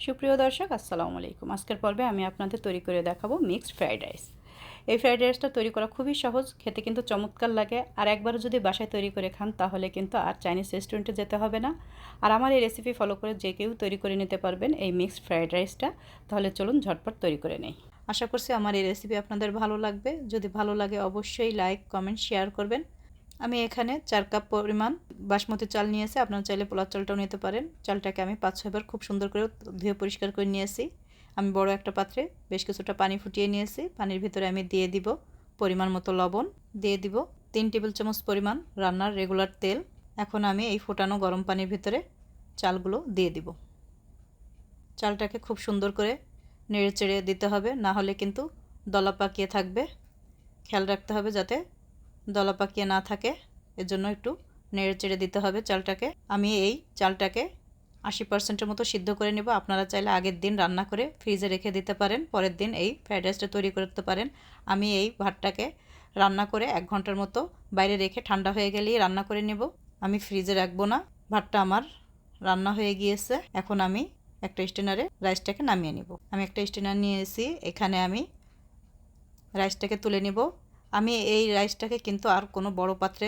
সুপ্রিয় দর্শক আসসালামু আলাইকুম। আজকের পর্বে আমি আপনাদের তৈরি করে দেখাবো মিক্সড ফ্রাইড রাইস। এই ফ্রাইড রাইসটা তৈরি করা খুবই সহজ, খেতে কিন্তু চমৎকার লাগে। আর একবার যদি বাসায় তৈরি করে খান তাহলে কিন্তু আর চাইনিজ রেস্টুরেন্টে যেতে হবে না। আর আমার এই রেসিপি ফলো করে যে কেউ তৈরি করে নিতে পারবেন এই মিক্সড ফ্রাইড রাইসটা। তাহলে চলুন ঝটপট তৈরি করে নেই। আশা করছি আমার এই রেসিপি আপনাদের ভালো লাগবে। যদি ভালো লাগে অবশ্যই লাইক, কমেন্ট, শেয়ার করবেন। আমি এখানে 4 কাপ পরিমাণ বাসমতি চাল নিয়েছি। আপনারা চাইলে পোলাও চালটাও নিতে পারেন। চালটাকে আমি 5-6 বার খুব সুন্দর করে ধুয়ে পরিষ্কার করে নিয়েছি। আমি বড় একটা পাত্রে বেশ কিছুটা পানি ফুটিয়ে নিয়েছি। পানির ভিতরে আমি দিয়ে দিব পরিমাণ মতো লবণ, দিয়ে দিব 3 টেবিল চামচ পরিমাণ রান্নার রেগুলার তেল। এখন আমি এই ফোটানো গরম পানির ভিতরে চালগুলো দিয়ে দিব। চালটাকে খুব সুন্দর করে নেড়ে চেড়ে দিতে হবে, না হলে কিন্তু দলা পাকিয়ে থাকবে। খেয়াল রাখতে হবে যাতে দলা পাকিয়ে না থাকে, এর জন্য একটু নেড়ে চেড়ে দিতে হবে চালটাকে। আমি এই চালটাকে 80%-এর মতো সিদ্ধ করে নেব। আপনারা চাইলে আগের দিন রান্না করে ফ্রিজে রেখে দিতে পারেন, পরের দিন এই ফ্রাইড রাইসটা তৈরি করতে পারেন। আমি এই ভাতটাকে রান্না করে 1 ঘন্টার মতো বাইরে রেখে ঠান্ডা হয়ে গেলেই রান্না করে নেব। আমি ফ্রিজে রাখবো না। ভাতটা আমার রান্না হয়ে গিয়েছে। এখন আমি একটা স্টেনারে রাইসটাকে নামিয়ে নেব। আমি একটা স্টেনার নিয়েছি, এখানে আমি রাইসটাকে তুলে নেব। আমি এই রাইসটাকে কিন্তু আর কোনো বড় পাত্রে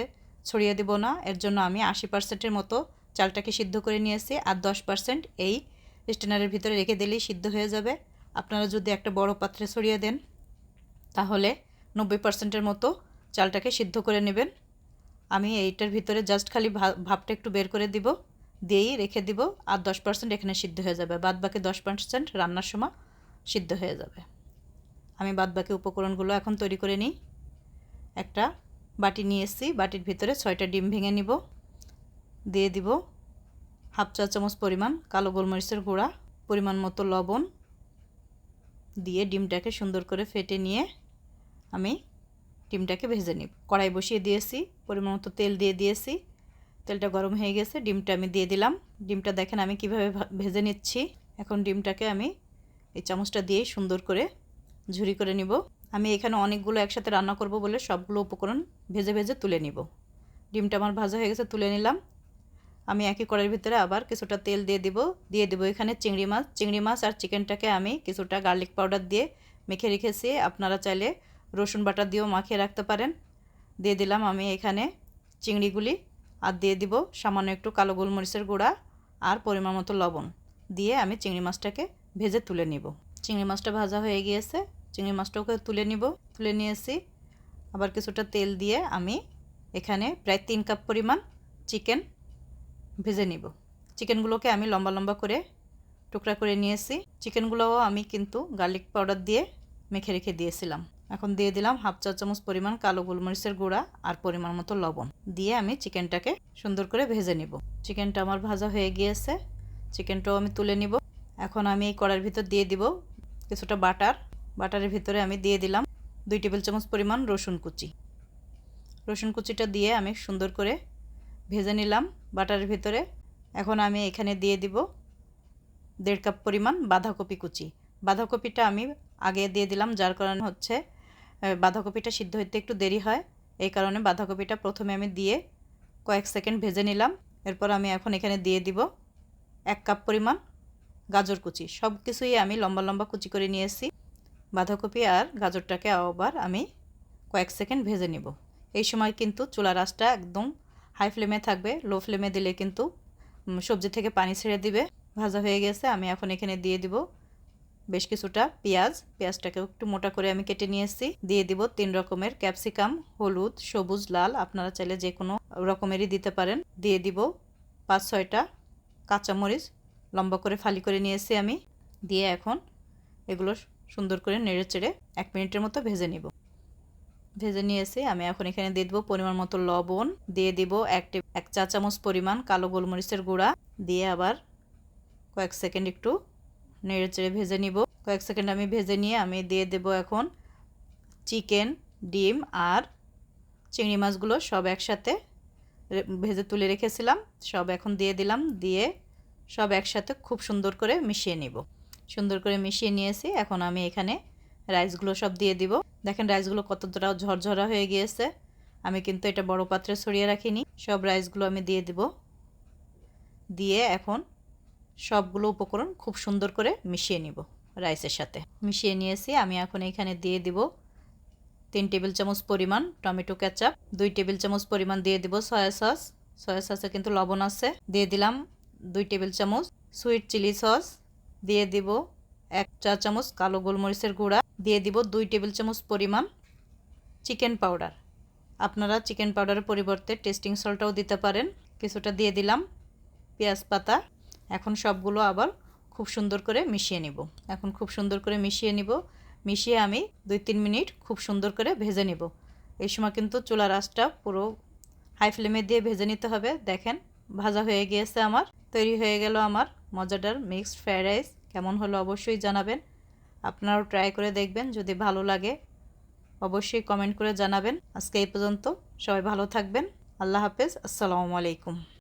ছড়িয়ে দেব না। এর জন্য আমি 80%-এর মতো চালটাকে সিদ্ধ করে নিয়েছি, আর 10% এই স্টেনারের ভিতরে রেখে দিলেই সিদ্ধ হয়ে যাবে। আপনারা যদি একটা বড় পাত্রে ছড়িয়ে দেন তাহলে 90%-এর মতো চালটাকে সিদ্ধ করে নেবেন। আমি এইটার ভিতরে জাস্ট খালি ভাপটা একটু বের করে দিব, দিয়েই রেখে দিব, আর 10% এখানে সিদ্ধ হয়ে যাবে। বাদ বাকি 10% রান্নার সময় সিদ্ধ হয়ে যাবে। আমি বাদ বাকি উপকরণগুলো এখন তৈরি করে নিই। একটা বাটি নিয়ে এসেছি, বাটির ভিতরে 6টা ডিম ভেঙে নিব। দিয়ে দিব হাফ চা চামচ পরিমাণ কালো গোলমরিচের গুঁড়া, পরিমাণ মতো লবণ দিয়ে ডিমটাকে সুন্দর করে ফেটে নিয়ে আমি ডিমটাকে ভেজে নিব। কড়াই বসিয়ে দিয়েছি, পরিমাণ মতো তেল দিয়ে দিয়েছি। তেলটা গরম হয়ে গেছে, ডিমটা আমি দিয়ে দিলাম। ডিমটা দেখেন আমি কিভাবে ভেজে নিচ্ছি। এখন ডিমটাকে আমি এই চামচটা দিয়ে সুন্দর করে ঝুরি করে নিব। আমি এখানে অনেকগুলো একসাথে রান্না করব বলে সবগুলো উপকরণ ভেজে ভেজে তুলে নিব। ডিমটা আমার ভাজা হয়ে গেছে, তুলে নিলাম। আমি একই কড়াইয়ের ভিতরে আবার কিছুটা তেল দিয়ে দেব এখানে চিংড়ি মাছ আর চিকেনটাকে আমি কিছুটা গার্লিক পাউডার দিয়ে মেখে রেখেছি। আপনারা চাইলে রসুন বাটা দিয়েও মাখিয়ে রাখতে পারেন। দিয়ে দিলাম আমি এখানে চিংড়িগুলি, আর দিয়ে দিব সামান্য একটু কালো গোলমরিচের গুঁড়া আর পরিমাণ মতো লবণ দিয়ে আমি চিংড়ি মাছটাকে ভেজে তুলে নিব। চিংড়ি মাছটা ভাজা হয়ে গিয়েছে, চিংড়ি মাছটাকে তুলে নিয়েছি। আবার কিছুটা তেল দিয়ে আমি এখানে প্রায় 3 কাপ পরিমাণ চিকেন ভেজে নিব। চিকেনগুলোকে আমি লম্বা লম্বা করে টুকরা করে নিয়েছি। চিকেনগুলোও আমি কিন্তু গার্লিক পাউডার দিয়ে মেখে রেখে দিয়েছিলাম। এখন দিয়ে দিলাম হাফ চা চামচ পরিমাণ কালো গোলমরিচের গুঁড়া আর পরিমাণ মতো লবণ দিয়ে আমি চিকেনটাকে সুন্দর করে ভেজে নিব। চিকেনটা আমার ভাজা হয়ে গিয়েছে, চিকেনটাও আমি তুলে নিব। এখন আমি এই কড়াইয়ের ভিতর দিয়ে দিব কিছুটা বাটারের ভিতরে আমি দিয়ে দিলাম 2 টেবিল চামচ পরিমাণ রসুন কুচিটা দিয়ে আমি সুন্দর করে ভেজে নিলাম বাটারের ভিতরে। এখন আমি এখানে দিয়ে দিব 1.5 কাপ পরিমাণ বাঁধাকপি কুচি। বাঁধাকপিটা আমি আগে দিয়ে দিলাম, যার কারণে হচ্ছে বাঁধাকপিটা সিদ্ধ হতে একটু দেরি হয়। এই কারণে বাঁধাকপিটা প্রথমে আমি দিয়ে কয়েক সেকেন্ড ভেজে নিলাম। এরপর আমি এখন এখানে দিয়ে দিব 1 কাপ পরিমাণ গাজর কুচি। সব কিছুই আমি লম্বা লম্বা কুচি করে নিয়েছি। বাঁধাকপি আর গাজরটাকে আবার আমি কয়েক সেকেন্ড ভেজে নিব। এই সময় কিন্তু চুলার আঁচটা একদম হাই ফ্লেমে থাকবে, লো ফ্লেমে দিলে কিন্তু সবজি থেকে পানি ছেড়ে দিবে। ভাজা হয়ে গেছে, আমি এখন এখানে দিয়ে দিব বেশ কিছুটা পেঁয়াজটাকেও একটু মোটা করে আমি কেটে নিয়েছি। দিয়ে দিব 3 রকমের ক্যাপসিকাম, হলুদ, সবুজ, লাল, আপনারা চাইলে যে কোনো রকমেরই দিতে পারেন। দিয়ে দিব 5-6টা কাঁচামরিচ লম্বা করে ফালি করে নিয়েছি আমি। দিয়ে এখন এগুলো সুন্দর করে নেড়ে চেড়ে 1 মিনিটের মতো ভেজে নিয়েছি। আমি এখন এখানে দিয়ে দেবো পরিমাণ মতো লবণ, দিয়ে দিব 1 চা চামচ পরিমাণ কালো গোলমরিচের গুঁড়া দিয়ে আবার কয়েক সেকেন্ড একটু নেড়ে চেড়ে ভেজে নিব। কয়েক সেকেন্ড আমি ভেজে নিয়ে আমি দিয়ে দেব এখন চিকেন, ডিম আর চিংড়ি মাছগুলো সব একসাথে ভেজে তুলে রেখেছিলাম, সব এখন দিয়ে দিলাম। দিয়ে সব একসাথে খুব সুন্দর করে মিশিয়ে নিব। সুন্দর করে মিশিয়ে নিয়েছি। এখন আমি এখানে রাইসগুলো সব দিয়ে দিব। দেখেন রাইসগুলো কতটা ঝরঝরা হয়ে গিয়েছে। আমি কিন্তু এটা বড় পাত্রে ছড়িয়ে রাখিনি। সব রাইসগুলো আমি দিয়ে দিব। দিয়ে এখন সবগুলো উপকরণ খুব সুন্দর করে মিশিয়ে নিব রাইসের সাথে। মিশিয়ে নিয়েছি। আমি এখন এখানে দিয়ে দিব 3 টেবিল চামচ পরিমাণ টমেটো কেচাপ, 2 টেবিল চামচ পরিমাণ দিয়ে দিব সয়া সস। সয়া সসে কিন্তু লবণ আছে। দিয়ে দিলাম 2 টেবিল চামচ সুইট চিলি সস, দিয়ে দিব 1 চা চামচ কালো গোলমরিচের গুঁড়া, দিয়ে দিব 2 টেবিল চামচ পরিমাণ চিকেন পাউডার। আপনারা চিকেন পাউডারের পরিবর্তে টেস্টিং সল্টও দিতে পারেন। কিছুটা দিয়ে দিলাম পেঁয়াজ পাতা। এখন সবগুলো আবার খুব সুন্দর করে মিশিয়ে নিব। এখন খুব সুন্দর করে মিশিয়ে নিব। মিশিয়ে আমি 2-3 মিনিট খুব সুন্দর করে ভেজে নিব। এই সময় কিন্তু চুলার আঁচটা পুরো হাই ফ্লেমে দিয়ে ভেজে নিতে হবে। দেখেন ভাজা হয়ে গিয়েছে আমার। তৈরি হয়ে গেল আমার মজাদার মিক্সড ফ্রাইড রাইস। কেমন হলো অবশ্যই জানাবেন। আপনারাও ট্রাই করে দেখবেন। যদি ভালো লাগে অবশ্যই কমেন্ট করে জানাবেন। আজকে এই পর্যন্ত। সবাই ভালো থাকবেন। আল্লাহ হাফেজ। আসসালামু আলাইকুম।